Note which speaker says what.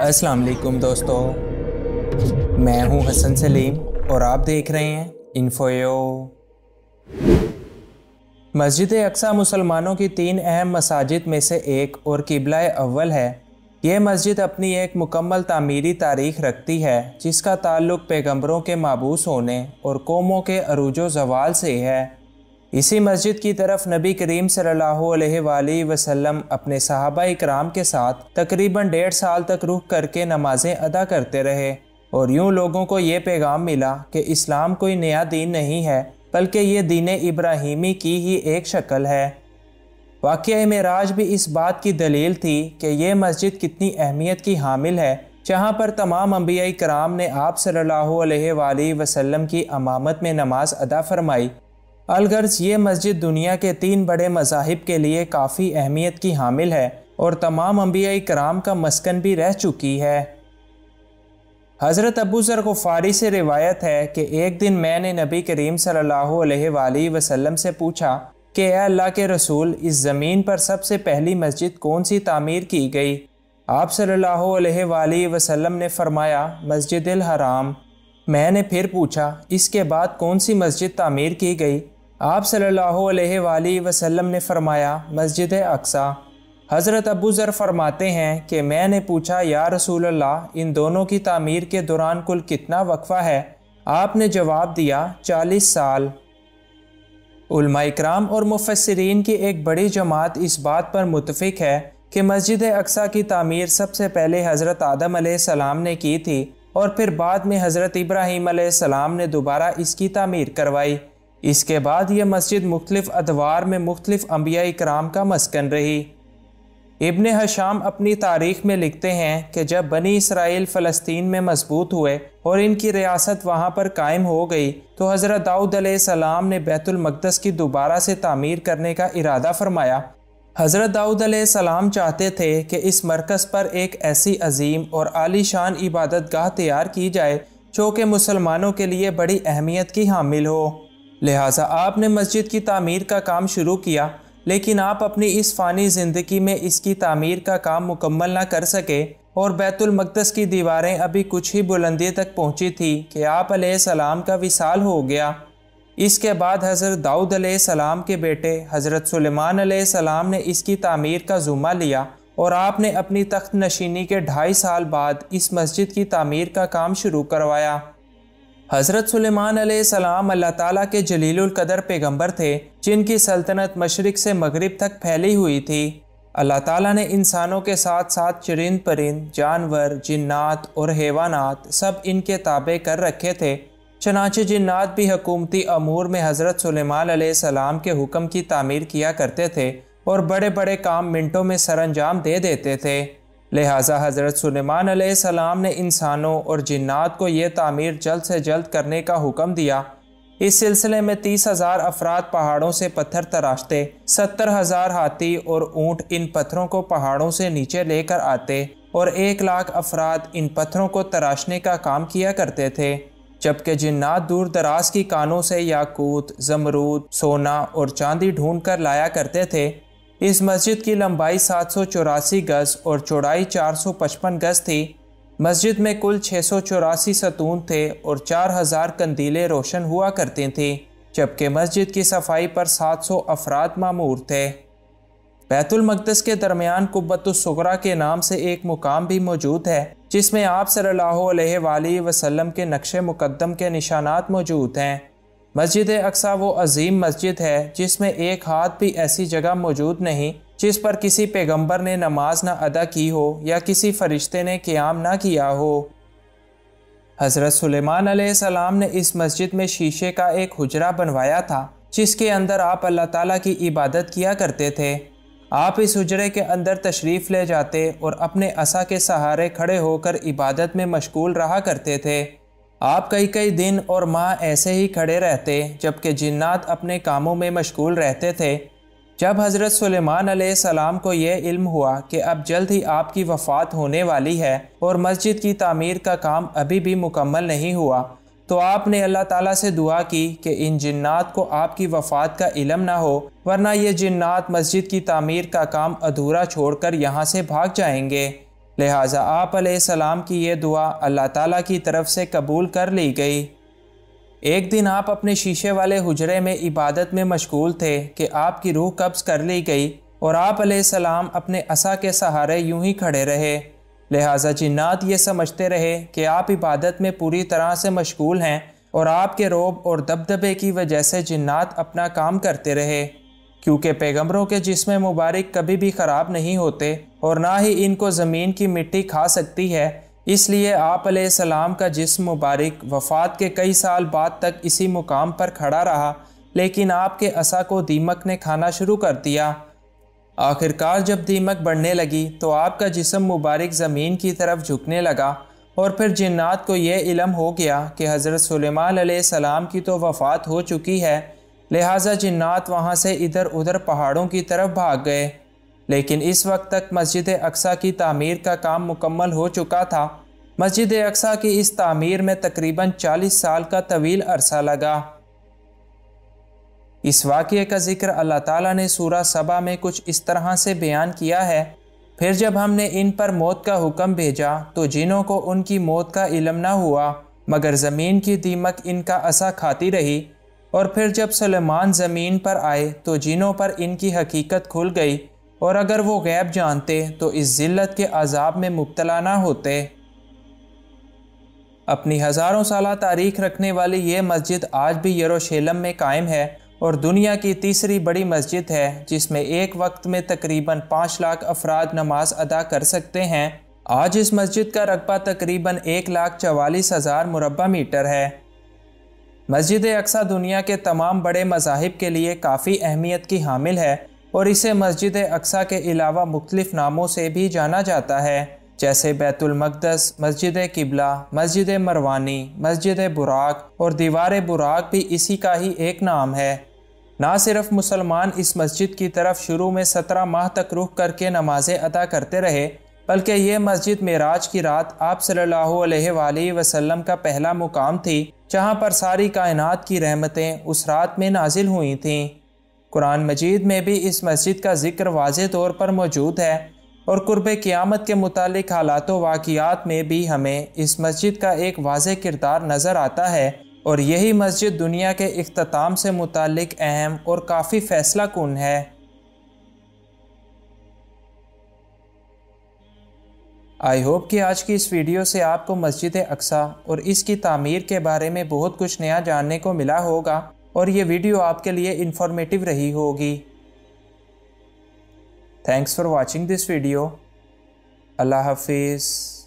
Speaker 1: अस्सलाम वालेकुम दोस्तों, मैं हूं हसन सलीम और आप देख रहे हैं इन्फोयो। मस्जिद अक्सा मुसलमानों की 3 अहम मसाजिद में से एक और किबला अव्वल है। यह मस्जिद अपनी एक मुकम्मल तामीरी तारीख रखती है जिसका ताल्लुक़ पैगंबरों के माबूस होने और कौमों के अरूजो ज़वाल से है। इसी मस्जिद की तरफ नबी करीम सल्लल्लाहु अलैहि वसल्लम अपने सहाबा इकराम के साथ तकरीबन 1.5 साल तक रुख करके नमाजें अदा करते रहे और यूं लोगों को ये पैगाम मिला कि इस्लाम कोई नया दीन नहीं है बल्कि ये दीन इब्राहीमी की ही एक शक्ल है। वाक़या मेराज भी इस बात की दलील थी कि ये मस्जिद कितनी अहमियत की हामिल है, जहाँ पर तमाम अंबिया इकराम ने आप सल्लल्लाहु अलैहि वसल्लम की अमामत में नमाज अदा फरमाई। अलगर्ज ये मस्जिद दुनिया के 3 बड़े मज़ाहिब के लिए काफ़ी अहमियत की हामिल है और तमाम अंबिया इकराम का मस्कन भी रह चुकी है। हज़रत अबू ज़र ग़फ़ारी से रिवायत है कि एक दिन मैंने नबी करीम सल्लल्लाहु अलैहि वसल्लम से पूछा कि ए अल्लाह के रसूल, इस ज़मीन पर सबसे पहली मस्जिद कौन सी तामीर की गई? आप सल्लल्लाहु अलैहि वसल्लम ने फरमाया, मस्जिदिल हराम। मैंने फिर पूछा, इसके बाद कौन सी मस्जिद तामीर की गई? आप सल्लल्लाहु अलैहि वसल्लम ने फरमाया, मस्जिद अक्सा। हज़रत अबू ज़र फरमाते हैं कि मैंने पूछा, या रसूल अल्लाह, इन दोनों की तामीर के दौरान कुल कितना वक्फ़ा है? आपने जवाब दिया, 40 साल। उलमा इकराम और मुफस्सिरीन की एक बड़ी जमात इस बात पर मुत्तफ़िक है कि मस्जिद अक्सा की तामीर सबसे पहले हज़रत आदम अलैहिस्सलाम ने की थी और फिर बाद में हज़रत इब्राहीम अलैहिस्सलाम ने दोबारा इसकी तामीर करवाई। इसके बाद यह मस्जिद मुख्तलिफ़ अदवार में मुख्तलिफ़ अंबिया इकराम का मस्कन रही। इब्ने हशाम अपनी तारीख़ में लिखते हैं कि जब बनी इसराइल फ़लस्तीन में मजबूत हुए और इनकी रियासत वहाँ पर कायम हो गई तो हज़रत दाऊद अलैहिस्सलाम ने बैतुल मक़दस की दोबारा से तामीर करने का इरादा फरमाया। हज़रत दाऊद अलैहिस्सलाम चाहते थे कि इस मरकज़ पर एक ऐसी अजीम और आलीशान इबादत गाह तैयार की जाए जो कि मुसलमानों के लिए बड़ी अहमियत की हामिल हो। लिहाजा आपने मस्जिद की तामीर का काम शुरू किया, लेकिन आप अपनी इस फ़ानी ज़िंदगी में इसकी तामीर का काम मुकम्मल ना कर सके और बैतुल मक़दस की दीवारें अभी कुछ ही बुलंदी तक पहुँची थी कि आप अलैहिस्सलाम का विसाल हो गया। इसके बाद हज़रत दाऊद अलैहिस्सलाम के बेटे हज़रत सुलेमान अलैहिस्सलाम ने इसकी तामीर का ज़ुम्मा लिया और आपने अपनी तख्त नशीनी के 2.5 साल बाद इस मस्जिद की तामीर का काम शुरू करवाया। हज़रत सुलेमान अलैहिस्सलाम अल्लाह ताला के जलीलुल कदर पैगंबर थे जिनकी सल्तनत मशरिक़ से मगरिब तक फैली हुई थी। अल्लाह ताला ने इंसानों के साथ साथ चरिंद परिंद, जानवर, जिन्नात और हैवानात सब इनके ताबे कर रखे थे। चनाचे जिन्नात भी हुकूमती अमूर में हज़रत सुलेमान अलैहिस्सलाम के हुक्म की तामीर किया करते थे और बड़े बड़े काम मिनटों में सरअंजाम दे देते थे। लिहाजा हज़रत सुलेमान अलैहिस्सलाम ने इंसानों और जिन्नात को ये तामीर जल्द से जल्द करने का हुक्म दिया। इस सिलसिले में 30,000 अफराद पहाड़ों से पत्थर तराशते, 70,000 हाथी और ऊँट इन पत्थरों को पहाड़ों से नीचे लेकर आते और 1 लाख अफराद इन पत्थरों को तराशने का काम किया करते थे, जबकि जिन्नात दूर दराज की कानों से याकूत, ज़मरूद, सोना और चांदी ढूंढ कर लाया करते थे। इस मस्जिद की लंबाई 784 गज़ और चौड़ाई 455 गज़ थी। मस्जिद में कुल 684 सतून थे और 4000 कंदीलें रोशन हुआ करती थीं, जबकि मस्जिद की सफाई पर 700 अफराद मामूर थे। बैतुल मक़दस के दरमियान कुब्बतुस सुगरा के नाम से एक मुकाम भी मौजूद है जिसमें आप सल्लल्लाहु अलैहि वसल्लम के नक्शे मुक़द्दम के निशानात मौजूद हैं। मस्जिद अक्सा वो अजीम मस्जिद है जिसमें एक हाथ भी ऐसी जगह मौजूद नहीं जिस पर किसी पैगंबर ने नमाज ना अदा की हो या किसी फरिश्ते ने क़याम ना किया हो। हज़रत सुलेमान अलैहिस्सलाम ने इस मस्जिद में शीशे का एक हुजरा बनवाया था जिसके अंदर आप अल्लाह ताला की इबादत किया करते थे। आप इस हुजरे के अंदर तशरीफ़ ले जाते और अपने असा के सहारे खड़े होकर इबादत में मशगूल रहा करते थे। आप कई दिन और माह ऐसे ही खड़े रहते जबकि जिन्नात अपने कामों में मशगूल रहते थे। जब हज़रत सुलेमान अलैहिस्सलाम को यह इल्म हुआ कि अब जल्द ही आपकी वफ़ात होने वाली है और मस्जिद की तामीर का काम अभी भी मुकम्मल नहीं हुआ, तो आपने अल्लाह ताला से दुआ की कि इन जिन्नात को आपकी वफ़ात का इल्म ना हो, वरना ये जिन्नात मस्जिद की तामीर का काम अधूरा छोड़कर यहाँ से भाग जाएंगे। लिहाजा आप अलैहिस्सलाम की ये दुआ अल्लाह ताला की तरफ से कबूल कर ली गई। एक दिन आप अपने शीशे वाले हुजरे में इबादत में मशगूल थे कि आपकी रूह कब्ज़ कर ली गई और आप अलैहिस्सलाम अपने असा के सहारे यूं ही खड़े रहे। लिहाजा जिन्नात ये समझते रहे कि आप इबादत में पूरी तरह से मशगूल हैं और आपके रोब और दबदबे की वजह से जिन्नात अपना काम करते रहे। क्योंकि पैगंबरों के जिस्म मुबारक कभी भी ख़राब नहीं होते और ना ही इनको ज़मीन की मिट्टी खा सकती है, इसलिए आप अलैहिस्सलाम का जिस्म मुबारक वफ़ात के कई साल बाद तक इसी मुकाम पर खड़ा रहा, लेकिन आपके असा को दीमक ने खाना शुरू कर दिया। आखिरकार जब दीमक बढ़ने लगी तो आपका जिस्म मुबारक ज़मीन की तरफ झुकने लगा और फिर जिन्नात को यह इल्म हो गया कि हज़रत सुलेमान अलैहिस्सलाम की तो वफ़ात हो चुकी है। लिहाजा जिन्नात वहाँ से इधर उधर पहाड़ों की तरफ भाग गए। लेकिन इस वक्त तक मस्जिद अक्सा की तामीर का काम मुकम्मल हो चुका था। मस्जिद अक्सा की इस तामीर में तकरीबन 40 साल का तवील अरसा लगा। इस वाक़ये का ज़िक्र अल्लाह ताला ने सूरा सबा में कुछ इस तरह से बयान किया है। फिर जब हमने इन पर मौत का हुक्म भेजा तो जिनों को उनकी मौत का इल्म न हुआ, मगर ज़मीन की दीमक इनका असा खाती रही। और फिर जब सुलेमान ज़मीन पर आए तो जिनों पर इनकी हकीकत खुल गई, और अगर वो गैब जानते तो इस ज़िल्लत के अजाब में मुब्तला ना होते। अपनी हज़ारों साल तारीख़ रखने वाली ये मस्जिद आज भी यरूशलेम में कायम है और दुनिया की तीसरी बड़ी मस्जिद है, जिसमें एक वक्त में तकरीबन 5 लाख अफराद नमाज अदा कर सकते हैं। आज इस मस्जिद का रकबा तकरीबन 1,44,000 मुरब्बा मीटर है। मस्जिद अक्सा दुनिया के तमाम बड़े मज़ाहिब के लिए काफ़ी अहमियत की हामिल है और इसे मस्जिद अक्सा के अलावा मुख्तलिफ नामों से भी जाना जाता है, जैसे बैतुल मक़दस, मस्जिद किबला, मस्जिद मरवानी, मस्जिद बुराक और दीवार बुराक भी इसी का ही एक नाम है। ना सिर्फ मुसलमान इस मस्जिद की तरफ शुरू में 17 माह तक रुख करके नमाज़ें अदा करते रहे, बल्कि ये मस्जिद मेराज की रात आप सल्लल्लाहु अलैहि वसल्लम का पहला मुकाम थी, जहाँ पर सारी कायनात की रहमतें उस रात में नाजिल हुई थीं। कुरान मजीद में भी इस मस्जिद का जिक्र वाज़े तौर पर मौजूद है और कुर्ब क़यामत के मुतालिक हालात व वाक़ियात में भी हमें इस मस्जिद का एक वाज़े किरदार नज़र आता है और यही मस्जिद दुनिया के इख्तिताम से मुतालिक अहम और काफ़ी फ़ैसला कुन है। आई होप कि आज की इस वीडियो से आपको मस्जिद अक्सा और इसकी तामीर के बारे में बहुत कुछ नया जानने को मिला होगा और ये वीडियो आपके लिए इंफॉर्मेटिव रही होगी। Thanks for watching this video. अल्लाह हाफिज़।